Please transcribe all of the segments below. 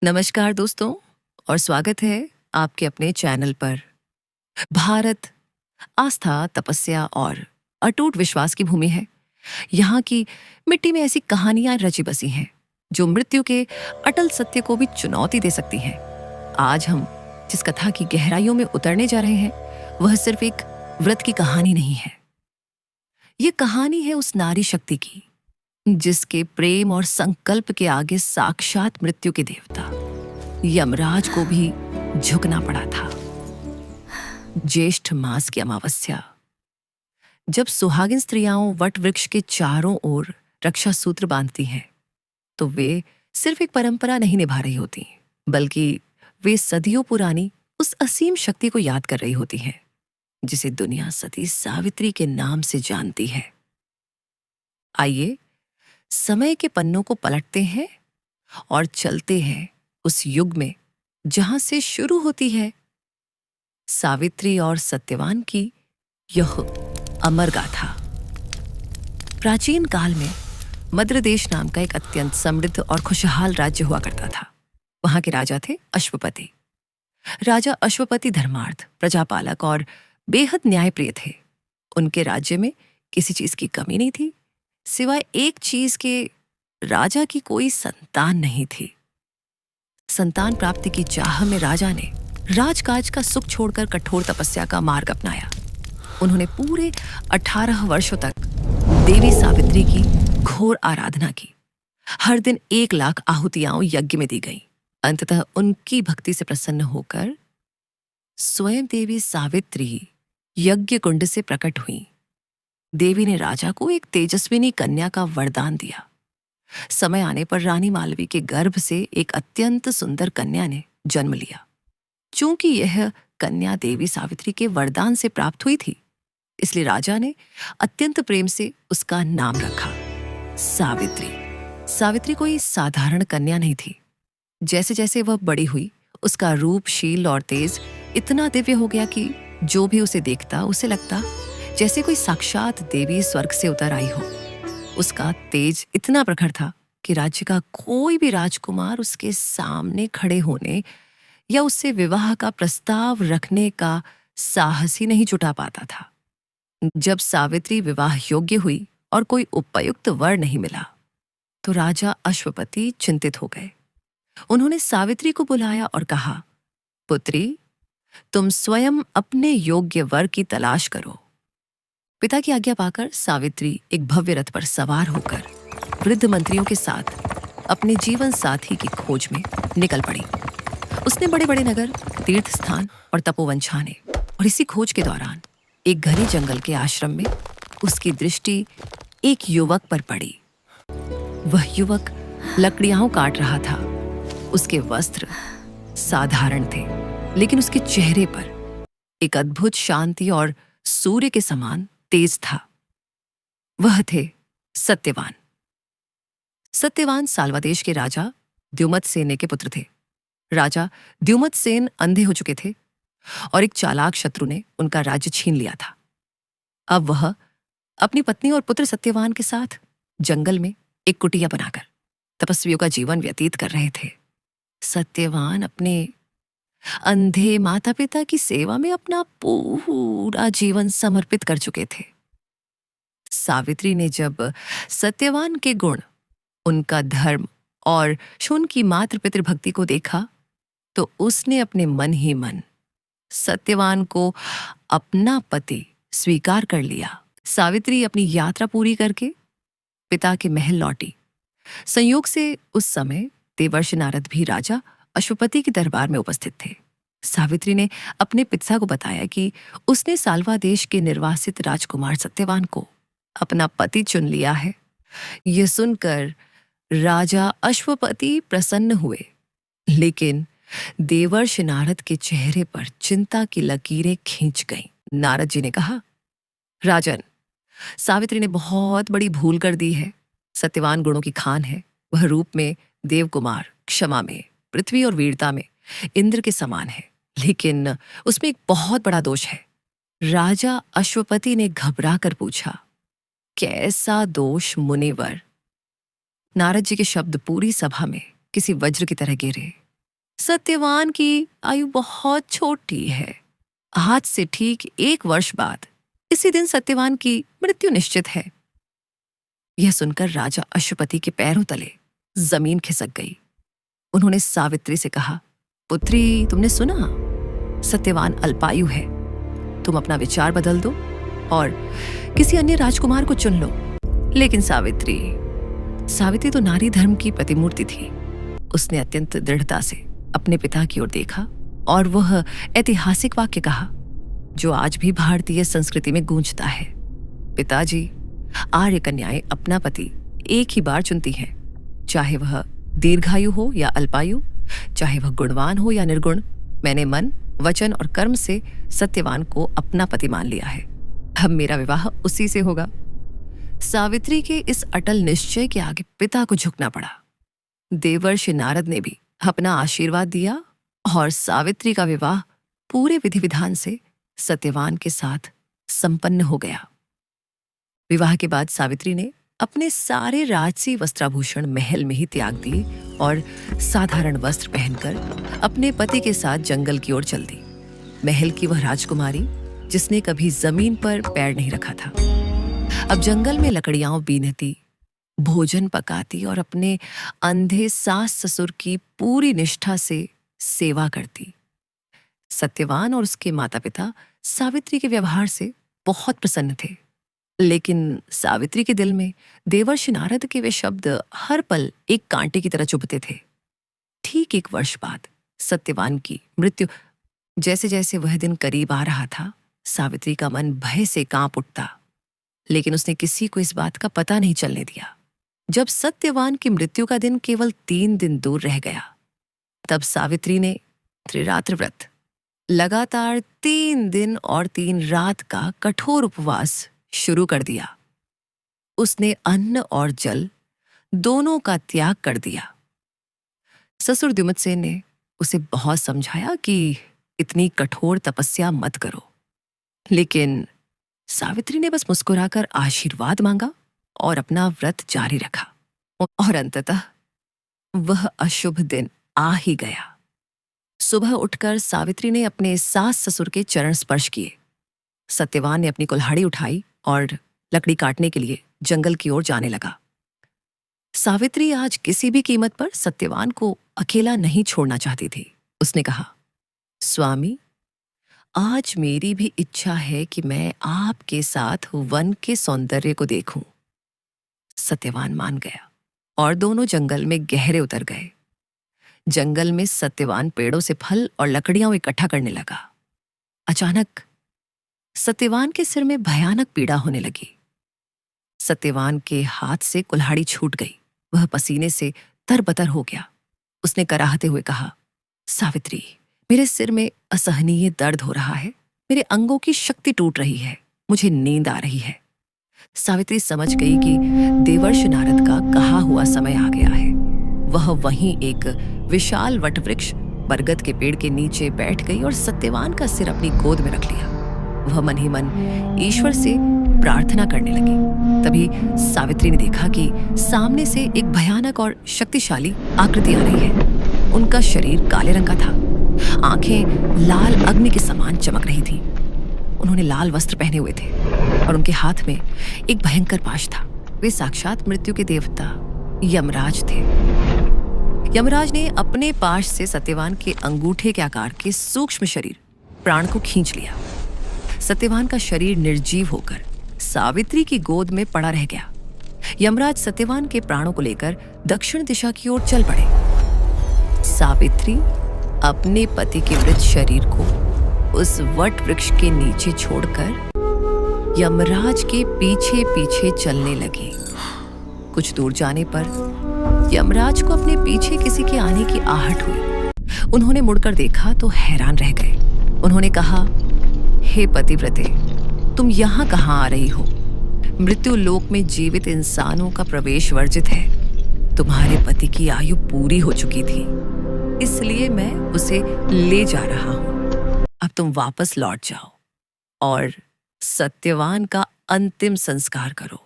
नमस्कार दोस्तों और स्वागत है आपके अपने चैनल पर। भारत आस्था, तपस्या और अटूट विश्वास की भूमि है। यहाँ की मिट्टी में ऐसी कहानियां रची बसी हैं जो मृत्यु के अटल सत्य को भी चुनौती दे सकती हैं। आज हम जिस कथा की गहराइयों में उतरने जा रहे हैं वह सिर्फ एक व्रत की कहानी नहीं है। ये कहानी है उस नारी शक्ति की जिसके प्रेम और संकल्प के आगे साक्षात मृत्यु के देवता यमराज को भी झुकना पड़ा था। ज्येष्ठ मास की अमावस्या, जब सुहागिन स्त्रियां वट वृक्ष के चारों ओर रक्षा सूत्र बांधती हैं तो वे सिर्फ एक परंपरा नहीं निभा रही होती, बल्कि वे सदियों पुरानी उस असीम शक्ति को याद कर रही होती हैं जिसे दुनिया सती सावित्री के नाम से जानती है। आइए समय के पन्नों को पलटते हैं और चलते हैं उस युग में जहां से शुरू होती है सावित्री और सत्यवान की यह अमर गाथा। प्राचीन काल में मद्र देश नाम का एक अत्यंत समृद्ध और खुशहाल राज्य हुआ करता था। वहां के राजा थे अश्वपति। राजा अश्वपति धर्मार्थ, प्रजापालक और बेहद न्यायप्रिय थे। उनके राज्य में किसी चीज की कमी नहीं थी सिवाय एक चीज के, राजा की कोई संतान नहीं थी। संतान प्राप्ति की चाह में राजा ने राजकाज का सुख छोड़कर कठोर तपस्या का मार्ग अपनाया। उन्होंने पूरे 18 वर्षों तक देवी सावित्री की घोर आराधना की। हर दिन 1 लाख आहुतियां यज्ञ में दी गईं। अंततः उनकी भक्ति से प्रसन्न होकर स्वयं देवी सावित्री यज्ञ कुंड से प्रकट हुई। देवी ने राजा को एक तेजस्विनी कन्या का वरदान दिया। समय आने पर रानी मालवी के गर्भ से एक अत्यंत सुंदर कन्या ने जन्म लिया। चूंकि यह कन्या देवी सावित्री के वरदान से प्राप्त हुई थी, इसलिए राजा ने अत्यंत प्रेम से उसका नाम रखा सावित्री। सावित्री कोई साधारण कन्या नहीं थी। जैसे जैसे वह बड़ी हुई, उसका रूप, शील और तेज इतना दिव्य हो गया कि जो भी उसे देखता उसे लगता जैसे कोई साक्षात देवी स्वर्ग से उतर आई हो। उसका तेज इतना प्रखर था कि राज्य का कोई भी राजकुमार उसके सामने खड़े होने या उससे विवाह का प्रस्ताव रखने का साहस ही नहीं जुटा पाता था। जब सावित्री विवाह योग्य हुई और कोई उपयुक्त वर नहीं मिला तो राजा अश्वपति चिंतित हो गए। उन्होंने सावित्री को बुलाया और कहा, पुत्री, तुम स्वयं अपने योग्य वर की तलाश करो। पिता की आज्ञा पाकर सावित्री एक भव्य रथ पर सवार होकर वृद्ध मंत्रियों के साथ अपने जीवन साथी की खोज में निकल पड़ी। उसने बड़े बड़े नगर, तीर्थ स्थान और तपोवन छाने और इसी खोज के दौरान एक घने जंगल के आश्रम में उसकी दृष्टि एक युवक पर पड़ी। वह युवक लकड़ियां काट रहा था। उसके वस्त्र साधारण थे, लेकिन उसके चेहरे पर एक अद्भुत शांति और सूर्य के समान तेज था। वह थे सत्यवान। सत्यवान साल्वा देश के राजा द्युमत सेन के पुत्र थे। राजा द्युमत सेन अंधे हो चुके थे और एक चालाक शत्रु ने उनका राज्य छीन लिया था। अब वह अपनी पत्नी और पुत्र सत्यवान के साथ जंगल में एक कुटिया बनाकर तपस्वियों का जीवन व्यतीत कर रहे थे। सत्यवान अपने अंधे माता पिता की सेवा में अपना पूरा जीवन समर्पित कर चुके थे। सावित्री ने जब सत्यवान के गुण, उनका धर्म और उनकी मातृ पितृ भक्ति को देखा तो उसने अपने मन ही मन सत्यवान को अपना पति स्वीकार कर लिया। सावित्री अपनी यात्रा पूरी करके पिता के महल लौटी। संयोग से उस समय देवर्षि नारद भी राजा अश्वपति के दरबार में उपस्थित थे। सावित्री ने अपने पिता को बताया कि उसने साल्वा देश के निर्वासित राजकुमार सत्यवान को अपना पति चुन लिया है। यह सुनकर राजा अश्वपति प्रसन्न हुए, लेकिन देवर्षि नारद के चेहरे पर चिंता की लकीरें खींच गईं। नारद जी ने कहा, राजन, सावित्री ने बहुत बड़ी भूल कर दी है। सत्यवान गुणों की खान है। वह रूप में देवकुमार, क्षमा में, पृथ्वी और वीरता में इंद्र के समान है, लेकिन उसमें एक बहुत बड़ा दोष है। राजा अश्वपति ने घबरा कर पूछा, कैसा दोष मुनिवर? नारद जी के शब्द पूरी सभा में किसी वज्र की तरह गिरे सत्यवान की आयु बहुत छोटी है। आज से ठीक 1 वर्ष बाद इसी दिन सत्यवान की मृत्यु निश्चित है। यह सुनकर राजा अश्वपति के पैरों तले जमीन खिसक गई। उन्होंने सावित्री से कहा, पुत्री, तुमने सुना? सत्यवान अल्पायु है। तुम अपना विचार बदल दो और किसी अन्य राजकुमार को चुन लो। लेकिन सावित्री तो नारी धर्म की प्रतिमूर्ति थी। उसने अत्यंत दृढ़ता से अपने पिता की ओर देखा और वह ऐतिहासिक वाक्य कहा जो आज भी भारतीय संस्कृति में गूंजता है, पिताजी, आर्य कन्याएं अपना पति एक ही बार चुनती हैं, चाहे वह दीर्घायु हो या अल्पायु, चाहे वह गुणवान हो या निर्गुण। मैंने मन, वचन और कर्म से सत्यवान को अपना पति मान लिया है। अब मेरा विवाह उसी से होगा। सावित्री के इस अटल निश्चय के आगे पिता को झुकना पड़ा। देवर्षि नारद ने भी अपना आशीर्वाद दिया और सावित्री का विवाह पूरे विधि विधान से सत्यवान के साथ संपन्न हो गया। विवाह के बाद सावित्री ने अपने सारे राजसी वस्त्राभूषण महल में ही त्याग दिए और साधारण वस्त्र पहनकर अपने पति के साथ जंगल की ओर चल दी। महल की वह राजकुमारी जिसने कभी जमीन पर पैर नहीं रखा था, अब जंगल में लकड़ियां बीनती, भोजन पकाती और अपने अंधे सास ससुर की पूरी निष्ठा से सेवा करती। सत्यवान और उसके माता पिता सावित्री के व्यवहार से बहुत प्रसन्न थे, लेकिन सावित्री के दिल में देवर्षि नारद के वे शब्द हर पल एक कांटे की तरह चुभते थे। ठीक 1 वर्ष बाद सत्यवान की मृत्यु। जैसे जैसे वह दिन करीब आ रहा था, सावित्री का मन भय से कांप उठता, लेकिन उसने किसी को इस बात का पता नहीं चलने दिया। जब सत्यवान की मृत्यु का दिन केवल 3 दिन दूर रह गया, तब सावित्री ने त्रिरात्र व्रत, लगातार 3 दिन और 3 रात का कठोर उपवास शुरू कर दिया। उसने अन्न और जल दोनों का त्याग कर दिया। ससुर द्युमत्सेन ने उसे बहुत समझाया कि इतनी कठोर तपस्या मत करो, लेकिन सावित्री ने बस मुस्कुराकर आशीर्वाद मांगा और अपना व्रत जारी रखा। और अंततः वह अशुभ दिन आ ही गया। सुबह उठकर सावित्री ने अपने सास ससुर के चरण स्पर्श किए। सत्यवान ने अपनी कुल्हाड़ी उठाई और लकड़ी काटने के लिए जंगल की ओर जाने लगा। सावित्री आज किसी भी कीमत पर सत्यवान को अकेला नहीं छोड़ना चाहती थी। उसने कहा, स्वामी, आज मेरी भी इच्छा है कि मैं आपके साथ वन के सौंदर्य को देखूं। सत्यवान मान गया और दोनों जंगल में गहरे उतर गए। जंगल में सत्यवान पेड़ों से फल और लकड़ियां इकट्ठा करने लगा। अचानक सत्यवान के सिर में भयानक पीड़ा होने लगी। सत्यवान के हाथ से कुल्हाड़ी छूट गई। वह पसीने से तरबतर हो गया। उसने कराहते हुए कहा, सावित्री, मेरे सिर में असहनीय दर्द हो रहा है। मेरे अंगों की शक्ति टूट रही है। मुझे नींद आ रही है। सावित्री समझ गई कि देवर्षि नारद का कहा हुआ समय आ गया है। वह वहीं एक विशाल वटवृक्ष बरगद के पेड़ के नीचे बैठ गई और सत्यवान का सिर अपनी गोद में रख लिया। वह मन ही मन ईश्वर से प्रार्थना करने लगी। तभी सावित्री ने देखा कि सामने से एक भयानक और शक्तिशाली आकृति आ रही है। उनका शरीर काले रंग का था। आंखें लाल अग्नि के समान चमक रही थी। उन्होंने लाल वस्त्र पहने हुए थे और उनके हाथ में एक भयंकर पाश था। वे साक्षात मृत्यु के देवता यमराज थे। यमराज ने अपने पाश से सत्यवान के अंगूठे के आकार के सूक्ष्म शरीर प्राण को खींच लिया। सत्यवान का शरीर निर्जीव होकर सावित्री की गोद में पड़ा रह गया। यमराज सत्यवान के प्राणों को लेकर दक्षिण दिशा की ओर चल पड़े। सावित्री अपने पति के मृत शरीर को उस वट वृक्ष के नीचे छोड़कर यमराज के पीछे पीछे चलने लगी। कुछ दूर जाने पर यमराज को अपने पीछे किसी के आने की आहट हुई। उन्होंने मुड़कर देखा तो हैरान रह गए। उन्होंने कहा, हे पतिव्रते, तुम यहाँ कहाँ आ रही हो? मृत्यु लोक में जीवित इंसानों का प्रवेश वर्जित है। तुम्हारे पति की आयु पूरी हो चुकी थी, इसलिए मैं उसे ले जा रहा हूं। अब तुम वापस लौट जाओ और सत्यवान का अंतिम संस्कार करो।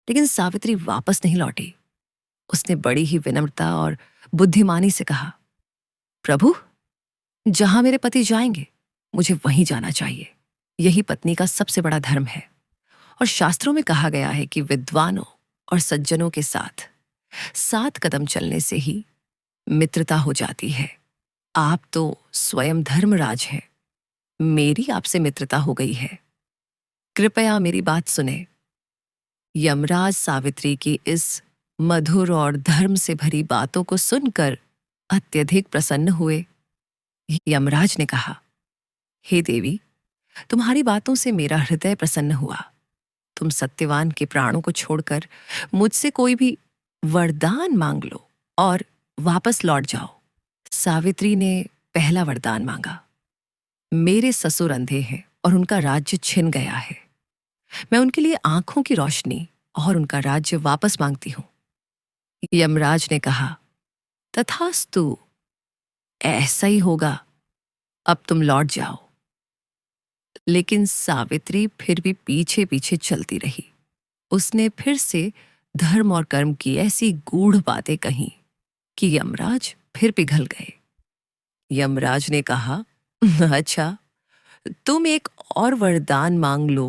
लेकिन सावित्री वापस नहीं लौटी। उसने बड़ी ही विनम्रता और बुद्धिमानी से कहा, प्रभु, जहां मेरे पति जाएंगे मुझे वहीं जाना चाहिए। यही पत्नी का सबसे बड़ा धर्म है। और शास्त्रों में कहा गया है कि विद्वानों और सज्जनों के साथ 7 कदम चलने से ही मित्रता हो जाती है। आप तो स्वयं धर्मराज हैं। मेरी आपसे मित्रता हो गई है। कृपया मेरी बात सुने। यमराज सावित्री की इस मधुर और धर्म से भरी बातों को सुनकर अत्यधिक प्रसन्न हुए। यमराज ने कहा, हे देवी, तुम्हारी बातों से मेरा हृदय प्रसन्न हुआ। तुम सत्यवान के प्राणों को छोड़कर मुझसे कोई भी वरदान मांग लो और वापस लौट जाओ। सावित्री ने पहला वरदान मांगा, मेरे ससुर अंधे हैं और उनका राज्य छिन गया है। मैं उनके लिए आंखों की रोशनी और उनका राज्य वापस मांगती हूं। यमराज ने कहा, तथास्तु, ऐसा ही होगा। अब तुम लौट जाओ। लेकिन सावित्री फिर भी पीछे पीछे चलती रही। उसने फिर से धर्म और कर्म की ऐसी गूढ़ बातें कहीं कि यमराज फिर पिघल गए। यमराज ने कहा, अच्छा, तुम एक और वरदान मांग लो,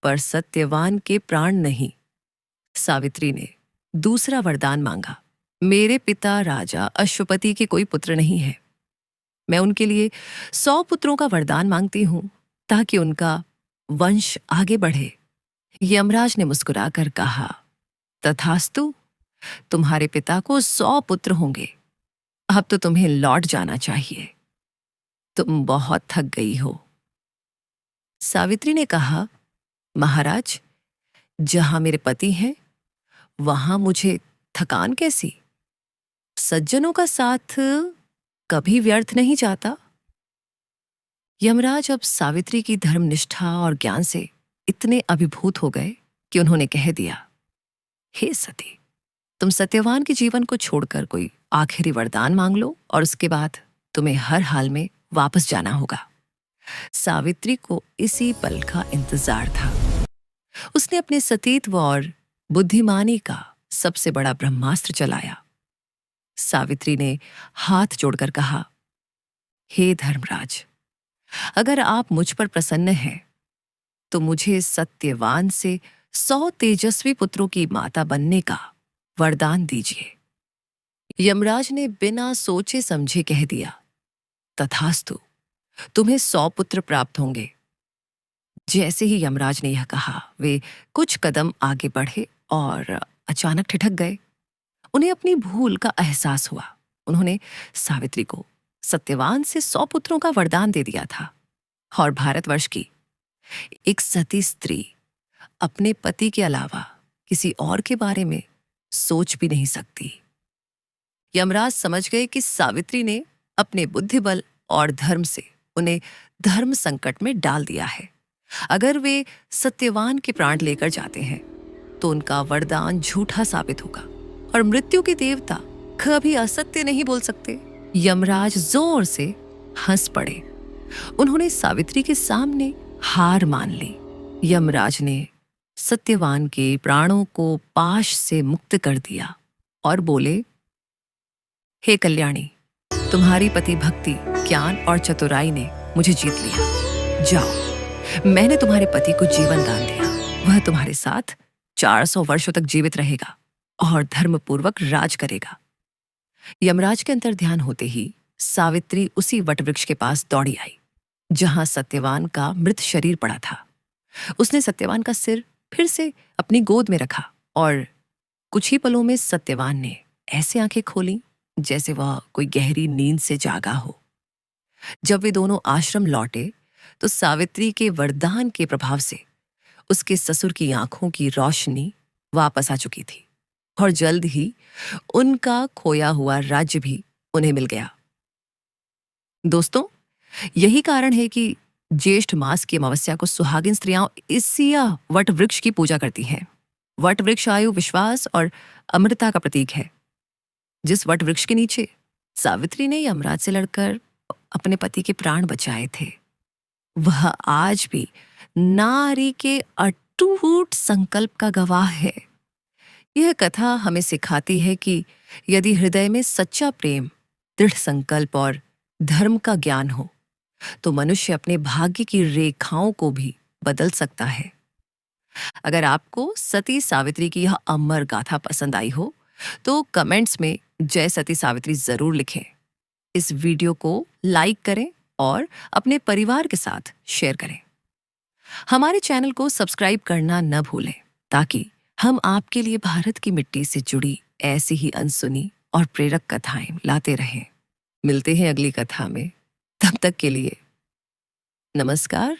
पर सत्यवान के प्राण नहीं। सावित्री ने दूसरा वरदान मांगा, मेरे पिता राजा अश्वपति के कोई पुत्र नहीं है। मैं उनके लिए 100 पुत्रों का वरदान मांगती हूं ताकि उनका वंश आगे बढ़े। यमराज ने मुस्कुराकर कहा, तथास्तु, तुम्हारे पिता को 100 पुत्र होंगे। अब तो तुम्हें लौट जाना चाहिए। तुम बहुत थक गई हो। सावित्री ने कहा, महाराज, जहां मेरे पति हैं वहां मुझे थकान कैसी? सज्जनों का साथ कभी व्यर्थ नहीं जाता। यमराज अब सावित्री की धर्मनिष्ठा और ज्ञान से इतने अभिभूत हो गए कि उन्होंने कह दिया, हे सती, तुम सत्यवान के जीवन को छोड़कर कोई आखिरी वरदान मांग लो और उसके बाद तुम्हें हर हाल में वापस जाना होगा। सावित्री को इसी पल का इंतजार था। उसने अपने सतीत्व और बुद्धिमानी का सबसे बड़ा ब्रह्मास्त्र चलाया। सावित्री ने हाथ जोड़कर कहा, हे धर्मराज, अगर आप मुझ पर प्रसन्न हैं तो मुझे सत्यवान से 100 तेजस्वी पुत्रों की माता बनने का वरदान दीजिए। यमराज ने बिना सोचे समझे कह दिया, तथास्तु, तुम्हें 100 पुत्र प्राप्त होंगे। जैसे ही यमराज ने यह कहा, वे कुछ कदम आगे बढ़े और अचानक ठिठक गए। उन्हें अपनी भूल का एहसास हुआ। उन्होंने सावित्री को सत्यवान से 100 पुत्रों का वरदान दे दिया था और भारतवर्ष की एक सती स्त्री अपने पति के अलावा किसी और के बारे में सोच भी नहीं सकती। यमराज समझ गए कि सावित्री ने अपने बुद्धिबल और धर्म से उन्हें धर्म संकट में डाल दिया है। अगर वे सत्यवान के प्राण लेकर जाते हैं तो उनका वरदान झूठा साबित होगा और मृत्यु के देवता कभी असत्य नहीं बोल सकते। यमराज जोर से हंस पड़े। उन्होंने सावित्री के सामने हार मान ली। यमराज ने सत्यवान के प्राणों को पाश से मुक्त कर दिया और बोले, हे कल्याणी, तुम्हारी पति भक्ति, ज्ञान और चतुराई ने मुझे जीत लिया। जाओ, मैंने तुम्हारे पति को जीवन दान दिया। वह तुम्हारे साथ 400 वर्षों तक जीवित रहेगा और धर्मपूर्वक राज करेगा। यमराज के अंतर ध्यान होते ही सावित्री उसी वटवृक्ष के पास दौड़ी आई जहां सत्यवान का मृत शरीर पड़ा था। उसने सत्यवान का सिर फिर से अपनी गोद में रखा और कुछ ही पलों में सत्यवान ने ऐसे आंखें खोली जैसे वह कोई गहरी नींद से जागा हो। जब वे दोनों आश्रम लौटे तो सावित्री के वरदान के प्रभाव से उसके ससुर की आंखों की रोशनी वापस आ चुकी थी और जल्द ही उनका खोया हुआ राज्य भी उन्हें मिल गया। दोस्तों, यही कारण है कि ज्येष्ठ मास की अमावस्या को सुहागिन स्त्रियां इसी वट वृक्ष की पूजा करती हैं। वट वृक्ष आयु, विश्वास और अमृता का प्रतीक है। जिस वट वृक्ष के नीचे सावित्री ने यमराज से लड़कर अपने पति के प्राण बचाए थे, वह आज भी नारी के अटूट संकल्प का गवाह है। यह कथा हमें सिखाती है कि यदि हृदय में सच्चा प्रेम, दृढ़ संकल्प और धर्म का ज्ञान हो तो मनुष्य अपने भाग्य की रेखाओं को भी बदल सकता है। अगर आपको सती सावित्री की यह अमर गाथा पसंद आई हो तो कमेंट्स में जय सती सावित्री जरूर लिखें। इस वीडियो को लाइक करें और अपने परिवार के साथ शेयर करें। हमारे चैनल को सब्सक्राइब करना न भूलें ताकि हम आपके लिए भारत की मिट्टी से जुड़ी ऐसी ही अनसुनी और प्रेरक कथाएं लाते रहें। मिलते हैं अगली कथा में। तब तक के लिए नमस्कार।